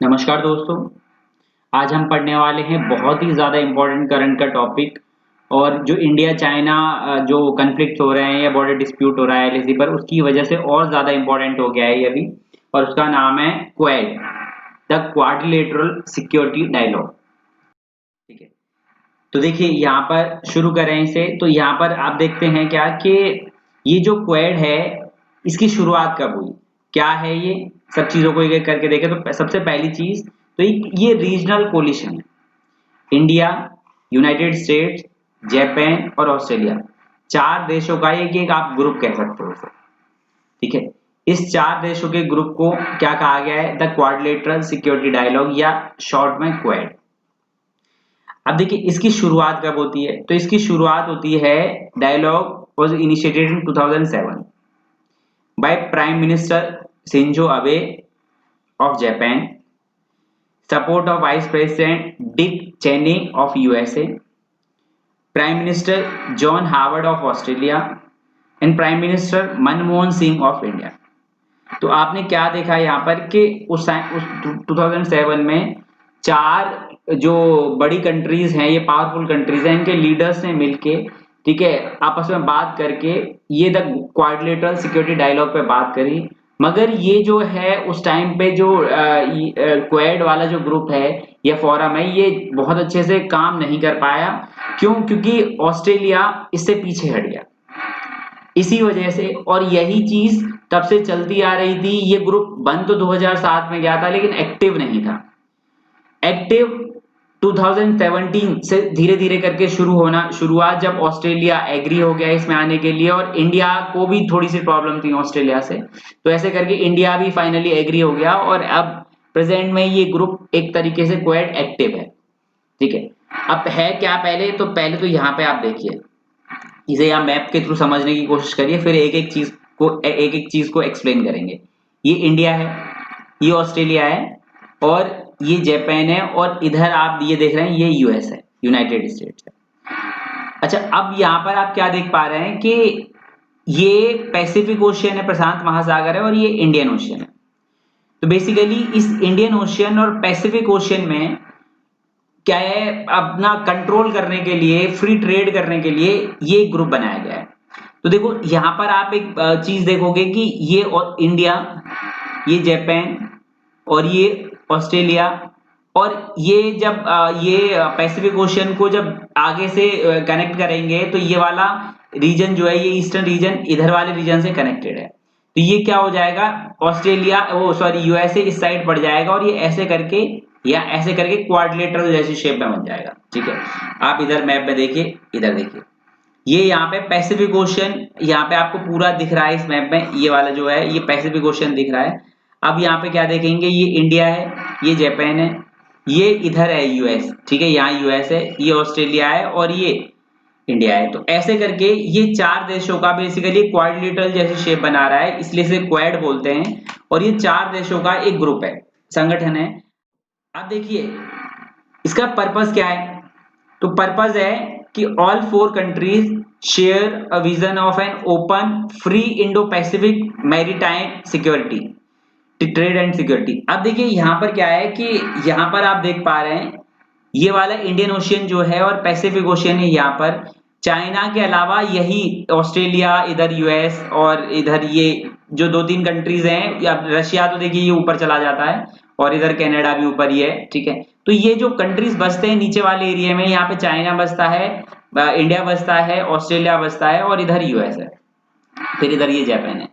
नमस्कार दोस्तों। आज हम पढ़ने वाले हैं बहुत ही ज़्यादा इम्पोर्टेंट करंट का टॉपिक। और जो इंडिया चाइना जो कन्फ्लिक्ट हो रहे हैं या बॉर्डर डिस्प्यूट हो रहा है एलएसी पर, उसकी वजह से और ज़्यादा इम्पोर्टेंट हो गया है ये अभी। और उसका नाम है Quad, the quadrilateral security dialogue. ठीक है, तो देखिए यहाँ पर शुरू करें इसे। तो यहाँ पर आप देखते हैं क्या कि ये जो क्वाड है, इसकी शुरुआत कब हुई, क्या है ये, सब चीज़ों को एक एक करके देखें। तो सबसे पहली चीज़ तो ये रीजनल कोलिशन है। इंडिया, यूनाइटेड स्टेट्स, जापान और ऑस्ट्रेलिया, चार देशों का एक आप ग्रुप कह सकते हो इसे। ठीक है, इस चार देशों के ग्रुप को क्या कहा गया है? द क्वाड्रिलेटरल सिक्योरिटी डायलॉग, या शॉर्ट में क्वाड। अब देखिए इसकी शुरुआत कब होती है? तो इसकी शुरुआत होती है, dialogue was initiated in 2007 by prime minister Shinzo Abe of Japan, support of Vice President Dick Cheney of USA, Prime Minister John Howard of Australia and Prime Minister Manmohan Singh of India। तो आपने क्या देखा यहाँ पर कि उस 2007 में चार जो बड़ी कंट्रीज हैं, ये पावरफुल कंट्रीज हैं, इनके लीडर्स ने मिलके, ठीक है, आपस में बात करके ये द क्वाड्रिलेटरल सिक्योरिटी डायलॉग पे बात करी। मगर ये जो है उस टाइम पे जो क्वाड वाला जो ग्रुप है या फोरम है, ये बहुत अच्छे से काम नहीं कर पाया। क्यों? क्योंकि ऑस्ट्रेलिया इससे पीछे हट गया इसी वजह से। और यही चीज तब से चलती आ रही थी। ये ग्रुप बन तो 2007 में गया था, लेकिन एक्टिव नहीं था। एक्टिव 2017 से धीरे धीरे करके शुरुआत जब ऑस्ट्रेलिया एग्री हो गया इसमें आने के लिए, और इंडिया को भी थोड़ी सी प्रॉब्लम थी ऑस्ट्रेलिया से, तो ऐसे करके इंडिया भी फाइनली एग्री हो गया। और अब प्रेजेंट में ये ग्रुप एक तरीके से क्वाड एक्टिव है। ठीक है, अब है क्या? पहले तो यहाँ पे आप देखिए, इसे यहाँ मैप के थ्रू समझने की कोशिश करिए, फिर एक एक चीज को एक्सप्लेन करेंगे। ये इंडिया है, ये ऑस्ट्रेलिया है, और ये जापान है, और इधर आप ये देख रहे हैं, ये यूएस है, यूनाइटेड स्टेट्स है। अच्छा, अब यहाँ पर आप क्या देख पा रहे हैं कि ये पैसिफिक ओशियन है, प्रशांत महासागर है, और ये इंडियन ओशियन है। तो बेसिकली इस इंडियन ओशियन और पैसिफिक ओशियन में क्या है, अपना कंट्रोल करने के लिए, फ्री ट्रेड करने के लिए ये ग्रुप बनाया गया है। तो देखो यहाँ पर आप एक चीज देखोगे कि ये और इंडिया, ये जापान और ये ऑस्ट्रेलिया, और ये जब ये पैसिफिक ओशियन को जब आगे से कनेक्ट करेंगे, तो ये वाला रीजन जो है, ये ईस्टर्न रीजन इधर वाले रीजन से कनेक्टेड है। तो ये क्या हो जाएगा, ऑस्ट्रेलिया यूएसए इस साइड पड़ जाएगा, और ये ऐसे करके या ऐसे करके क्वाड्रिलेटरल जैसी शेप में बन जाएगा। ठीक है, आप इधर मैप में देखिए, इधर देखिए, ये यहाँ पे पैसिफिक ओशियन यहाँ पे आपको पूरा दिख रहा है इस मैप में। ये वाला जो है, ये पैसिफिक ओशियन दिख रहा है। अब यहाँ पे क्या देखेंगे, ये इंडिया है, ये जापान है, ये इधर है यूएस। ठीक है, यहाँ यूएस है, ये ऑस्ट्रेलिया है, और ये इंडिया है। तो ऐसे करके ये चार देशों का बेसिकली क्वाड्रिलेटरल जैसी शेप बना रहा है, इसलिए इसे क्वाड बोलते हैं। और ये चार देशों का एक ग्रुप है, संगठन है। अब देखिए इसका पर्पस क्या है। तो पर्पस है कि all four countries share a vision of an open free Indo Pacific maritime security, trade and security. अब देखिए यहाँ पर क्या है कि यहाँ पर आप देख पा रहे हैं, ये वाला इंडियन ओशियन जो है और पैसिफिक ओशियन है, यहाँ पर चाइना के अलावा यही ऑस्ट्रेलिया, इधर यूएस, और इधर ये जो दो तीन कंट्रीज हैं, या रशिया तो देखिए ये ऊपर चला जाता है, और इधर कनाडा भी ऊपर ही है। ठीक है, तो ये जो कंट्रीज बसते हैं नीचे वाले एरिया में, यहाँ पे चाइना बसता है, इंडिया बसता है, ऑस्ट्रेलिया बसता है, और इधर यूएस है, फिर इधर ये जापान है।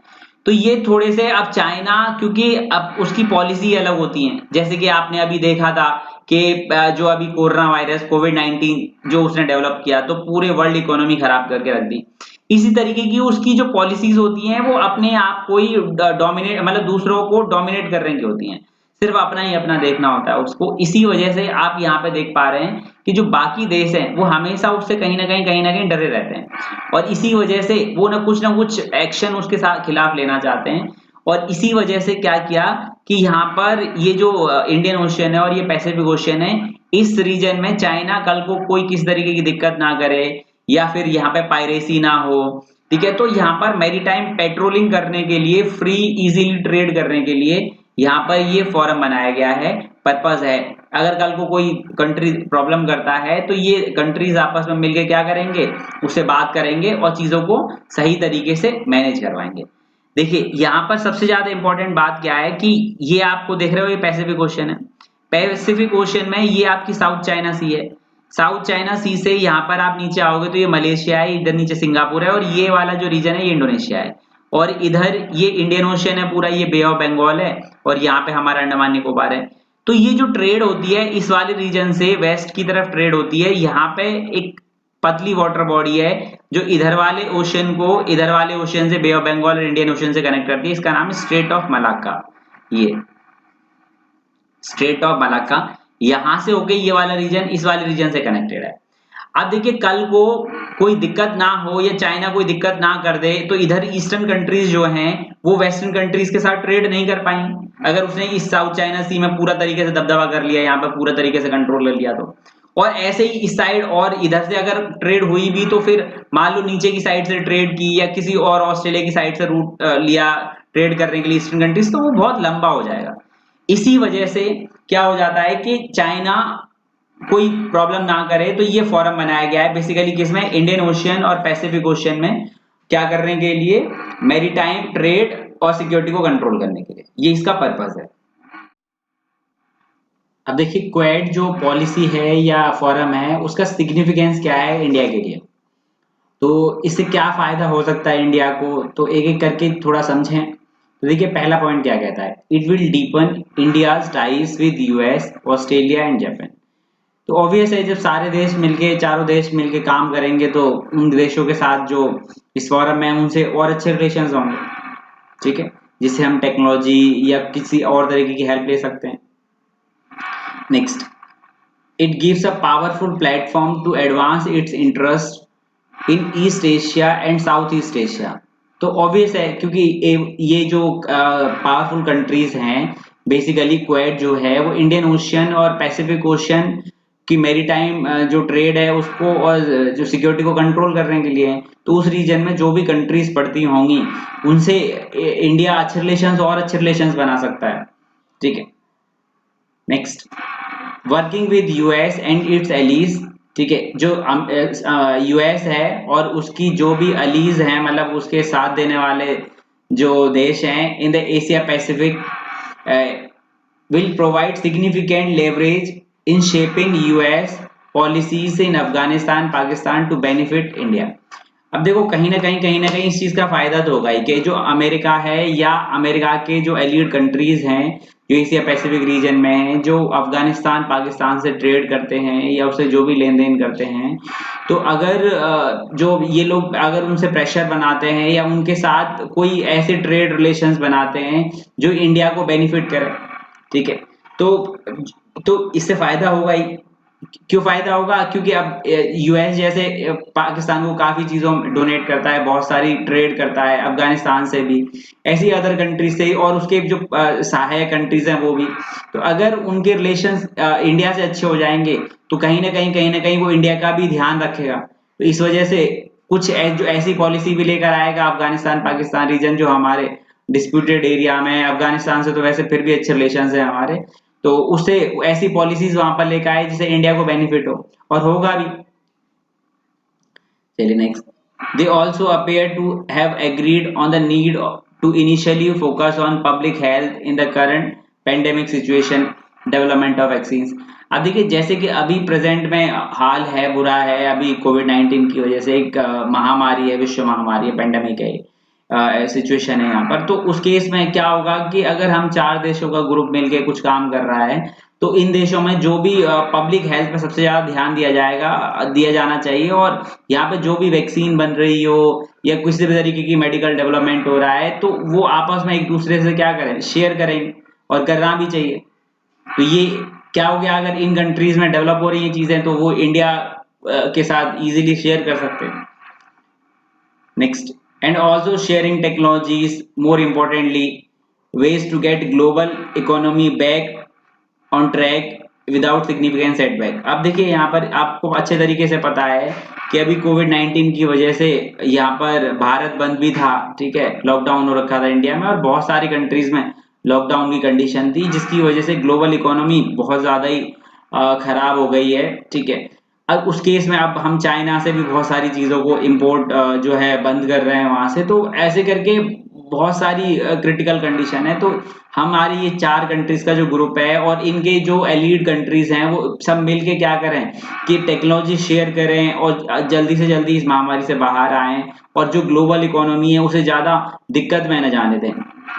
तो ये थोड़े से, अब चाइना क्योंकि अब उसकी पॉलिसी अलग होती है, जैसे कि आपने अभी देखा था कि जो अभी कोरोना वायरस कोविड-19 जो उसने डेवलप किया, तो पूरे वर्ल्ड इकोनॉमी खराब करके रख दी। इसी तरीके की उसकी जो पॉलिसीज होती हैं, वो अपने आप को ही डोमिनेट, मतलब दूसरों को डोमिनेट करने की होती हैं, सिर्फ अपना ही अपना देखना होता है उसको। इसी वजह से आप यहाँ पे देख पा रहे हैं कि जो बाकी देश हैं, वो हमेशा उससे कहीं ना कहीं डरे रहते हैं, और इसी वजह से वो ना कुछ एक्शन उसके साथ खिलाफ लेना चाहते हैं। और इसी वजह से क्या किया कि यहाँ पर ये जो इंडियन ओशियन है और ये पैसिफिक ओशियन है, इस रीजन में चाइना कल को कोई किसी तरीके की दिक्कत ना करे, या फिर यहाँ पे पायरेसी ना हो। ठीक है, तो यहाँ पर मैरीटाइम पेट्रोलिंग करने के लिए, फ्री इजीली ट्रेड करने के लिए यहाँ पर ये फोरम बनाया गया है, पर्पस है। अगर कल को कोई कंट्री प्रॉब्लम करता है तो ये कंट्रीज आपस में मिलकर क्या करेंगे, उससे बात करेंगे और चीजों को सही तरीके से मैनेज करवाएंगे। देखिए यहाँ पर सबसे ज्यादा इंपॉर्टेंट बात क्या है कि ये आपको देख रहे हो, ये पैसिफिक ओशन है। पैसिफिक ओशन में ये आपकी साउथ चाइना सी है। साउथ चाइना सी से यहाँ पर आप नीचे आओगे तो ये मलेशिया है, इधर नीचे सिंगापुर है, और ये वाला जो रीजन है ये इंडोनेशिया है, और इधर ये इंडियन ओशन है पूरा, ये बे ऑफ बंगाल है, और यहाँ पे हमारा अंडमान निकोबार है। तो ये जो ट्रेड होती है इस वाले रीजन से वेस्ट की तरफ ट्रेड होती है। यहाँ पे एक पतली वाटर बॉडी है जो इधर वाले ओशन को इधर वाले ओशन से, बे ऑफ बंगाल और इंडियन ओशन से कनेक्ट करती है। इसका नाम है स्ट्रेट ऑफ मलाक्का। ये स्ट्रेट ऑफ मलाक्का यहां से होके ये वाला रीजन इस वाले रीजन से कनेक्टेड है। अब देखिए कल को कोई दिक्कत ना हो या चाइना कोई दिक्कत ना कर दे तो इधर ईस्टर्न कंट्रीज जो हैं वो वेस्टर्न कंट्रीज के साथ ट्रेड नहीं कर पाएंगी। अगर उसने इस साउथ चाइना सी में पूरा तरीके से दबदबा कर लिया, यहाँ पे पूरा तरीके से कंट्रोल कर लिया तो, और ऐसे ही इस साइड और इधर से अगर ट्रेड हुई भी तो फिर मान लो नीचे की साइड से ट्रेड की या किसी और ऑस्ट्रेलिया की साइड से रूट लिया ट्रेड करने के लिए ईस्टर्न कंट्रीज, तो वो बहुत लंबा हो जाएगा। इसी वजह से क्या हो जाता है कि चाइना कोई प्रॉब्लम ना करे तो ये फोरम बनाया गया है बेसिकली किसमें, इंडियन ओशियन और पैसिफिक ओशियन में, क्या करने के लिए, मैरीटाइम ट्रेड और सिक्योरिटी को कंट्रोल करने के लिए। ये इसका पर्पस है। अब देखिए क्वेड जो पॉलिसी है या फोरम है उसका सिग्निफिकेंस क्या है इंडिया के लिए, तो इससे क्या फायदा हो सकता है इंडिया को, तो एक एक करके थोड़ा समझें। तो देखिए पहला पॉइंट क्या कहता है, it will deepen India's ties with US, Australia and Japan. तो ऑब्वियस है जब सारे देश मिलके, चारों देश मिलके काम करेंगे तो उन देशों के साथ जो इस फोरम में उनसे और अच्छे रिलेशंस होंगे, ठीक है, जिससे हम टेक्नोलॉजी या किसी और तरीके की हेल्प ले सकते हैं। Next, it gives a powerful platform to advance its interest in East Asia and South East Asia. तो ऑब्वियस है क्योंकि ये जो पावरफुल कंट्रीज हैं बेसिकली क्वेड जो है वो इंडियन ओशियन और पैसिफिक ओशियन की मैरीटाइम जो ट्रेड है उसको और जो सिक्योरिटी को कंट्रोल करने के लिए है। तो उस रीजन में जो भी कंट्रीज पड़ती होंगी उनसे इंडिया अच्छे रिलेशंस और अच्छे रिलेशंस बना सकता है, ठीक है। Next, working with US and it's allies, ठीक है, जो यूएस है और उसकी जो भी अलीज हैं मतलब उसके साथ देने वाले जो देश हैं in the Asia Pacific will provide significant leverage in shaping US policies in Afghanistan Pakistan to benefit India. अब देखो कहीं ना कहीं इस चीज का फायदा तो होगा ही कि जो अमेरिका है या अमेरिका के जो एलीड कंट्रीज हैं जो एशिया पैसिफिक रीजन में हैं, जो अफगानिस्तान पाकिस्तान से ट्रेड करते हैं या उससे जो भी लेन देन करते हैं, तो अगर जो ये लोग अगर उनसे प्रेशर बनाते हैं या उनके साथ कोई ऐसे ट्रेड रिलेशंस बनाते हैं जो इंडिया को बेनिफिट करे, ठीक है, तो इससे फायदा होगा ही। क्यों फायदा होगा, क्योंकि अब यूएस जैसे पाकिस्तान को काफी चीजों डोनेट करता है, बहुत सारी ट्रेड करता है अफगानिस्तान से भी, ऐसी अदर कंट्रीज से, और उसके जो सहायक कंट्रीज हैं वो भी। तो अगर उनके रिलेशंस इंडिया से अच्छे हो जाएंगे तो कहीं ना कहीं वो इंडिया का भी ध्यान रखेगा। तो इस वजह से कुछ जो ऐसी पॉलिसी भी लेकर आएगा अफगानिस्तान पाकिस्तान रीजन जो हमारे डिस्प्यूटेड एरिया में, अफगानिस्तान से तो वैसे फिर भी अच्छे रिलेशंस है हमारे, तो उससे ऐसी पॉलिसीज वहां पर लेकर आए जिससे इंडिया को बेनिफिट हो, और होगा भी। चलिए next, they also appear to have agreed on the need to initially focus on public health in the current pandemic situation, development of vaccines. अब देखिए जैसे कि अभी प्रेजेंट में हाल है, बुरा है, अभी कोविड-19 की वजह से एक महामारी है, विश्व महामारी है, पेंडेमिक है, सिचुएशन है यहाँ पर। तो उस केस में क्या होगा कि अगर हम 4 देशों का ग्रुप मिलके कुछ काम कर रहा है तो इन देशों में जो भी पब्लिक हेल्थ पे सबसे ज्यादा ध्यान दिया जाना चाहिए, और यहाँ पे जो भी वैक्सीन बन रही हो या किसी भी तरीके की मेडिकल डेवलपमेंट हो रहा है तो वो आपस में एक दूसरे से क्या करें, शेयर करें, और करना भी चाहिए। तो ये क्या हो गया, अगर इन कंट्रीज में डेवलप हो रही है चीजें तो वो इंडिया के साथ इजीली शेयर कर सकते हैं। Next, and also sharing technologies, more importantly ways to get global economy back on track without significant setback। अब देखिए यहाँ पर आपको अच्छे तरीके से पता है कि अभी कोविड-19 की वजह से यहाँ पर भारत बंद भी था, ठीक है, लॉकडाउन हो रखा था इंडिया में, और बहुत सारी कंट्रीज में लॉकडाउन की कंडीशन थी, जिसकी वजह से ग्लोबल इकोनॉमी बहुत ज़्यादा ही खराब हो गई है, ठीक है। अब उस केस में अब हम चाइना से भी बहुत सारी चीज़ों को इम्पोर्ट जो है बंद कर रहे हैं वहाँ से, तो ऐसे करके बहुत सारी क्रिटिकल कंडीशन है। तो हमारी ये 4 कंट्रीज का जो ग्रुप है और इनके जो एलीड कंट्रीज हैं वो सब मिलके क्या करें कि टेक्नोलॉजी शेयर करें और जल्दी से जल्दी इस महामारी से बाहर आएं और जो ग्लोबल इकोनॉमी है उसे ज़्यादा दिक्कत में न जाने दें,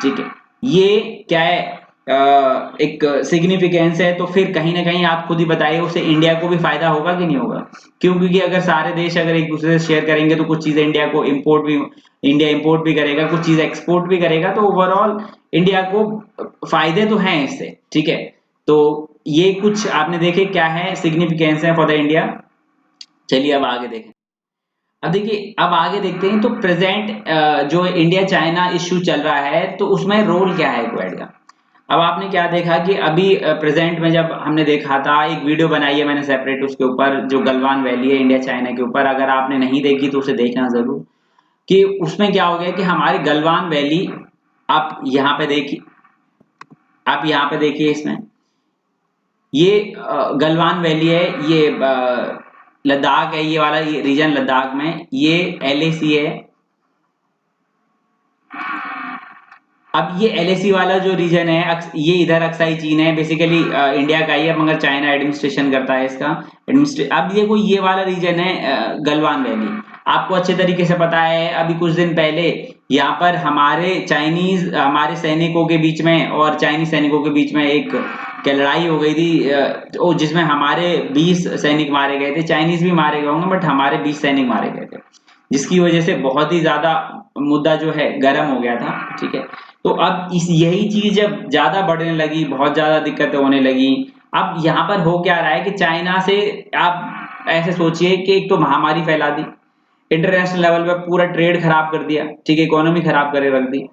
ठीक है। ये क्या है एक सिग्निफिकेंस है। तो फिर कहीं ना कहीं आप खुद ही बताइए, उससे इंडिया को भी फायदा होगा कि नहीं होगा? क्यों? क्योंकि अगर सारे देश अगर एक दूसरे से शेयर करेंगे तो कुछ चीजें इंडिया इंपोर्ट भी करेगा, कुछ चीज एक्सपोर्ट भी करेगा, तो ओवरऑल इंडिया को फायदे तो हैं इससे, ठीक है। तो ये कुछ आपने देखे क्या है सिग्निफिकेंस है फॉर द इंडिया। चलिए अब आगे देखें। अब देखिए, अब आगे देखते हैं तो प्रेजेंट जो इंडिया चाइना इश्यू चल रहा है तो उसमें रोल क्या है क्वेड का। अब आपने क्या देखा कि अभी प्रेजेंट में जब हमने देखा था, एक वीडियो बनाई है मैंने सेपरेट उसके ऊपर, जो गलवान वैली है इंडिया चाइना के ऊपर, अगर आपने नहीं देखी तो उसे देखना जरूर। कि उसमें क्या हो गया कि हमारी गलवान वैली, आप यहाँ पे देखिए, आप यहाँ पे देखिए, इसमें ये गलवान वैली है, ये लद्दाख है, ये वाला ये रीजन लद्दाख में, ये एलएसी है। अब ये एलएसी वाला जो रीजन है, ये इधर अक्साई चीन है, बेसिकली इंडिया का ही है, मगर चाइना एडमिनिस्ट्रेशन करता है इसका अब देखो ये वाला रीजन है गलवान वैली। आपको अच्छे तरीके से पता है, अभी कुछ दिन पहले यहाँ पर हमारे सैनिकों के बीच में और चाइनीज सैनिकों के बीच में एक क्या लड़ाई हो गई थी, जिसमें हमारे 20 सैनिक मारे गए थे। चाइनीज भी मारे गए होंगे बट हमारे 20 सैनिक मारे गए थे, जिसकी वजह से बहुत ही ज्यादा मुद्दा जो है गर्म हो गया था, ठीक है। तो अब यही चीज जब ज्यादा बढ़ने लगी, बहुत ज्यादा दिक्कतें होने लगी, अब यहाँ पर हो क्या रहा है कि चाइना से आप ऐसे सोचिए कि एक तो महामारी फैला दी, इंटरनेशनल लेवल पे पूरा ट्रेड खराब कर दिया, ठीक है, इकोनॉमी खराब करे रख दी,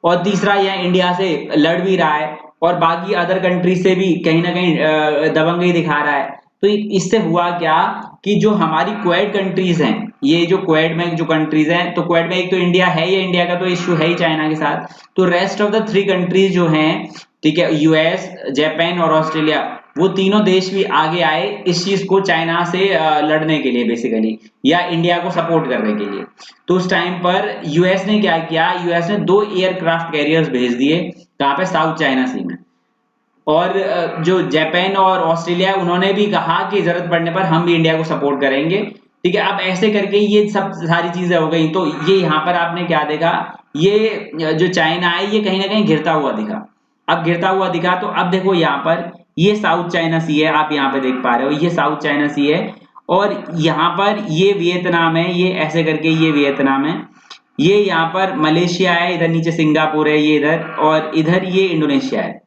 और तीसरा यह इंडिया से लड़ भी रहा है और बाकी अदर कंट्री से भी कहीं ना कहीं दबंगई दिखा रहा है। तो इससे हुआ क्या कि जो हमारी क्वेड कंट्रीज हैं, ये जो क्वेड में जो कंट्रीज हैं, तो क्वेड में एक तो इंडिया है, ये इंडिया का तो इश्यू है ही चाइना के साथ, तो रेस्ट ऑफ द 3 कंट्रीज जो हैं, ठीक है, यूएस, जापान और ऑस्ट्रेलिया, वो तीनों देश भी आगे आए इस चीज को चाइना से लड़ने के लिए बेसिकली, या इंडिया को सपोर्ट करने के लिए। तो उस टाइम पर यूएस ने क्या किया, यूएस ने 2 एयरक्राफ्ट कैरियर्स भेज दिए, कहाँ पे, साउथ चाइना सी में। और जो जापान और ऑस्ट्रेलिया, उन्होंने भी कहा कि जरूरत पड़ने पर हम भी इंडिया को सपोर्ट करेंगे, ठीक है। अब ऐसे करके ये सब सारी चीजें हो गई, तो ये यहाँ पर आपने क्या देखा, ये जो चाइना है ये कहीं ना कहीं घिरता हुआ दिखा। अब घिरता हुआ दिखा तो अब देखो यहाँ पर ये साउथ चाइना सी है, आप यहाँ पे देख पा रहे हो, ये साउथ चाइना सी है, और यहाँ पर ये वियतनाम है, ये ऐसे करके ये वियतनाम है, ये यहाँ पर मलेशिया है, इधर नीचे सिंगापुर है, ये इधर, और इधर ये इंडोनेशिया है।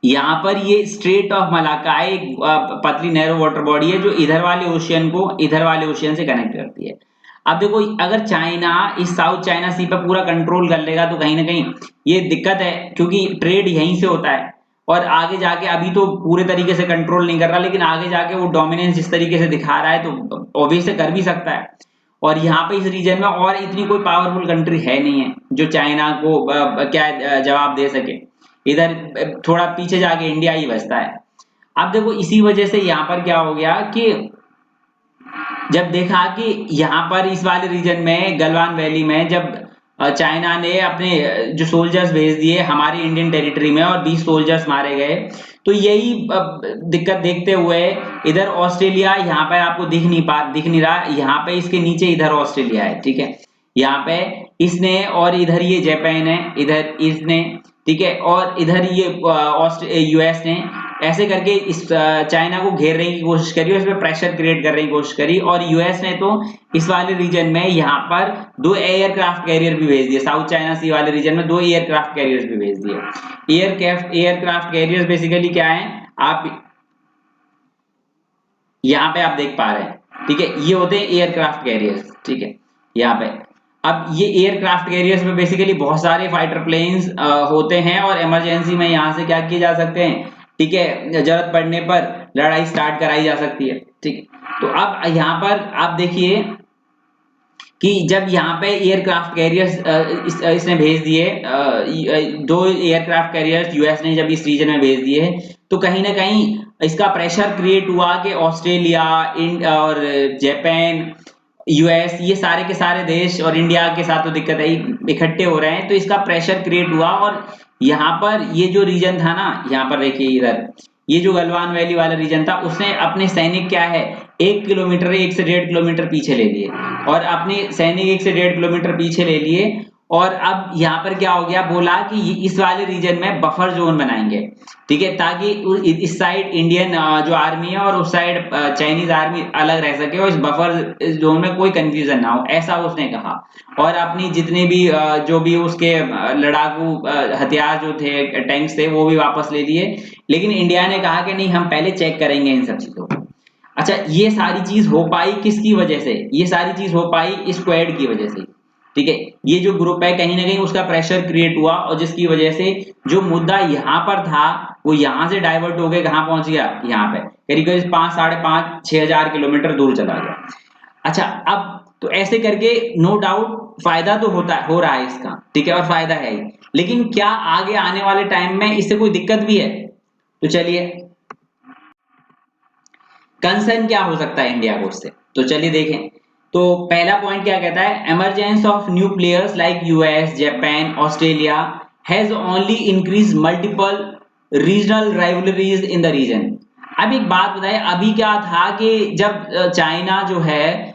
यहाँ पर ये स्ट्रेट ऑफ मलाक्का है, एक पतली नैरो वाटर बॉडी है जो इधर वाले ओशियन को इधर वाले ओशियन से कनेक्ट करती है। अब देखो, अगर चाइना इस साउथ चाइना सी पर पूरा कंट्रोल कर लेगा तो कहीं ना कहीं ये दिक्कत है, क्योंकि ट्रेड यहीं से होता है, और आगे जाके अभी तो पूरे तरीके से कंट्रोल नहीं कर रहा, लेकिन आगे जाके वो डोमिनेंस जिस तरीके से दिखा रहा है तो ऑब्वियस कर भी सकता है। और यहाँ पे इस रीजन में और इतनी कोई पावरफुल कंट्री है नहीं है जो चाइना को क्या जवाब दे सके। इधर थोड़ा पीछे जाके इंडिया ही बचता है। अब देखो, इसी वजह से यहाँ पर क्या हो गया कि जब देखा कि यहाँ पर इस वाले रीजन में गलवान वैली में जब चाइना ने अपने जो सोल्जर्स भेज दिए हमारी इंडियन टेरिटरी में और 20 सोल्जर्स मारे गए, तो यही दिक्कत देखते हुए इधर ऑस्ट्रेलिया यहाँ पे आपको दिख नहीं रहा, यहाँ पे इसके नीचे इधर ऑस्ट्रेलिया है, ठीक है, यहाँ पे इसने, और इधर ये जापान है, इधर इसने, ठीक है, और इधर ये यूएस ने, ऐसे करके इस चाइना को घेरने की कोशिश करी और इस पर प्रेशर क्रिएट करने की कोशिश करी। और यूएस ने तो इस वाले रीजन में यहाँ पर 2 एयरक्राफ्ट कैरियर भी भेज दिए, साउथ चाइना सी वाले रीजन में 2 एयरक्राफ्ट कैरियर्स भी भेज दिए। एयरक्राफ्ट कैरियर्स बेसिकली क्या है, आप यहाँ पे आप देख पा रहे हैं, ठीक है, ये होते हैं एयरक्राफ्ट कैरियर्स, ठीक है, यहाँ पे। अब ये एयरक्राफ्ट कैरियर्स में बेसिकली बहुत सारे फाइटर प्लेन्स होते हैं और इमरजेंसी में यहाँ से क्या किए जा सकते हैं, ठीक है, जरूरत पड़ने पर लड़ाई स्टार्ट कराई जा सकती है, ठीक है। तो अब यहाँ पर आप देखिए, कि जब यहाँ पे एयरक्राफ्ट कैरियर्स इसने भेज दिए, 2 एयरक्राफ्ट कैरियर्स यूएस ने जब इस रीजन में भेज दिए, तो कहीं न कहीं इसका प्रेशर क्रिएट हुआ कि ऑस्ट्रेलिया और जापान, यूएस, ये सारे के सारे देश और इंडिया के साथ तो दिक्कत है ही, इकट्ठे हो रहे हैं, तो इसका प्रेशर क्रिएट हुआ। और यहाँ पर ये जो रीजन था ना, यहाँ पर देखिए इधर, ये जो गलवान वैली वाला रीजन था, उसने अपने सैनिक क्या है 1 किलोमीटर, 1 से 1.5 किलोमीटर पीछे ले लिए, और अपने सैनिक 1 से 1.5 किलोमीटर पीछे ले लिए। और अब यहाँ पर क्या हो गया, बोला कि इस वाले रीजन में बफर जोन बनाएंगे, ठीक है, ताकि इस साइड इंडियन जो आर्मी है और उस साइड चाइनीज आर्मी अलग रह सके, और इस बफर जोन में कोई कंफ्यूजन ना हो, ऐसा उसने कहा। और अपनी जितने भी जो भी उसके लड़ाकू हथियार जो थे, टैंक्स थे, वो भी वापस ले लिए। लेकिन इंडिया ने कहा कि नहीं, हम पहले चेक करेंगे इन सब चीजों को। अच्छा, ये सारी चीज हो पाई किसकी वजह से? ये सारी चीज हो पाई इस क्वेड की वजह से, ठीक है। ये जो ग्रुप है कहीं ना कहीं उसका प्रेशर क्रिएट हुआ, और जिसकी वजह से जो मुद्दा यहाँ पर था वो यहाँ से डाइवर्ट हो गया, कहाँ पहुंच गया, यहाँ पे करीब करीब 5, 5.5, 6,000 किलोमीटर दूर चला गया। अच्छा, अब तो ऐसे करके नो डाउट फायदा तो हो रहा है इसका, ठीक है, और फायदा है ही, लेकिन क्या आगे आने वाले टाइम में इससे कोई दिक्कत भी है? तो चलिए, कंसर्न क्या हो सकता है इंडिया को उससे, तो चलिए देखें। तो पहला पॉइंट क्या कहता है, emergence of new players like US, Japan, Australia has only increase multiple regional rivalries in the region. अब एक बात बताएं, अभी क्या था कि जब चाइना जो है,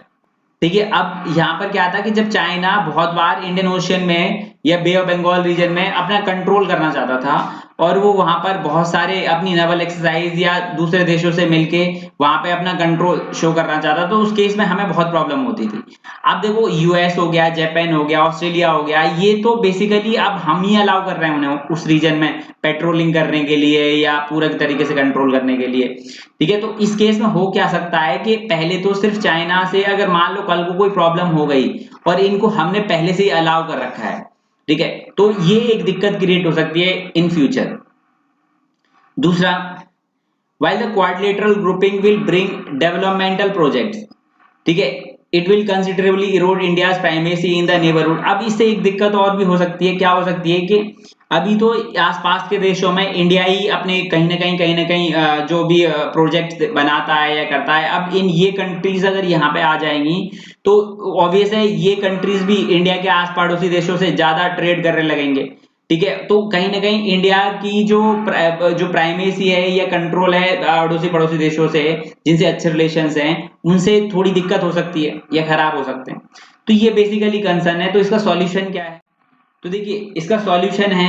ठीक है, अब यहाँ पर क्या था कि जब चाइना बहुत बार इंडियन ओशियन में या बे ऑफ बंगाल रीजन में अपना कंट्रोल करना चाहता था, और वो वहां पर बहुत सारे अपनी नेवल एक्सरसाइज या दूसरे देशों से मिलके वहां पे अपना कंट्रोल शो करना चाहता, तो उस केस में हमें बहुत प्रॉब्लम होती थी। अब देखो, यूएस हो गया, जापान हो गया, ऑस्ट्रेलिया हो गया, ये तो बेसिकली अब हम ही अलाउ कर रहे हैं उन्हें उस रीजन में पेट्रोलिंग करने के लिए या पूरे तरीके से कंट्रोल करने के लिए, ठीक है। तो इस केस में हो क्या सकता है कि पहले तो सिर्फ चाइना से अगर मान लो कल को कोई प्रॉब्लम हो गई और इनको हमने पहले से ही अलाउ कर रखा है, ठीक है, तो ये एक दिक्कत क्रिएट हो सकती है इन फ्यूचर। दूसरा, while the quadrilateral grouping will bring developmental projects, ठीक है, it will considerably erode India's primacy in the neighborhood। अब इससे एक दिक्कत और भी हो सकती है, क्या हो सकती है कि अभी तो आसपास के देशों में इंडिया ही अपने कहीं ना कहीं जो भी प्रोजेक्ट बनाता है या करता है, अब इन ये कंट्रीज अगर यहाँ पे आ जाएंगी तो ऑब्वियस है ये कंट्रीज भी इंडिया के आस पड़ोसी देशों से ज्यादा ट्रेड करने लगेंगे, ठीक है। तो कहीं ना कहीं इंडिया की जो प्राइमेसी है या कंट्रोल है अड़ोसी पड़ोसी देशों से जिनसे अच्छे रिलेशंस हैं, उनसे थोड़ी दिक्कत हो सकती है या खराब हो सकते हैं। तो ये बेसिकली कंसर्न है। तो इसका सॉल्यूशन क्या है? तो देखिए, इसका सॉल्यूशन है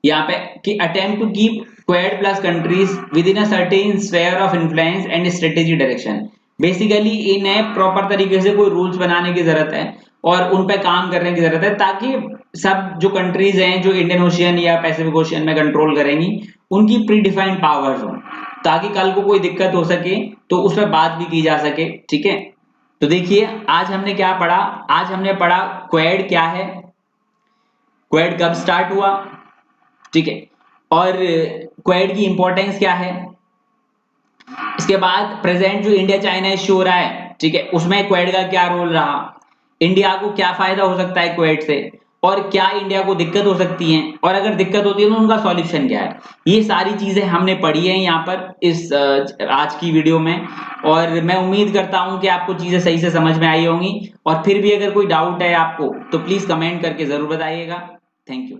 यहाँ पे कि attempt to keep Quad plus countries within a certain sphere of influence and strategy direction. Basically इन्हें प्रॉपर तरीके से कोई रूल्स बनाने की जरूरत है और उन पे काम करने की जरूरत है, ताकि सब जो कंट्रीज हैं जो इंडियन ओशियन या पैसिफिक ओशियन में कंट्रोल करेंगी, उनकी प्री डिफाइंड पावर्स हो, ताकि कल को कोई दिक्कत हो सके तो उस पर बात भी की जा सके, ठीक है। तो देखिए, आज हमने क्या पढ़ा? आज हमने पढ़ा क्वाड क्या है, क्वाड कब स्टार्ट हुआ, ठीक है, और क्वाड की इंपॉर्टेंस क्या है। इसके बाद प्रेजेंट जो इंडिया चाइना इश्यू हो रहा है, ठीक है, उसमें क्वाड का क्या रोल रहा, इंडिया को क्या फायदा हो सकता है क्वाड से, और क्या इंडिया को दिक्कत हो सकती है, और अगर दिक्कत होती है तो उनका सॉल्यूशन क्या है। ये सारी चीजें हमने पढ़ी है यहाँ पर इस आज की वीडियो में, और मैं उम्मीद करता हूं कि आपको चीजें सही से समझ में आई होंगी। और फिर भी अगर कोई डाउट है आपको तो प्लीज कमेंट करके जरूर बताइएगा। Thank you.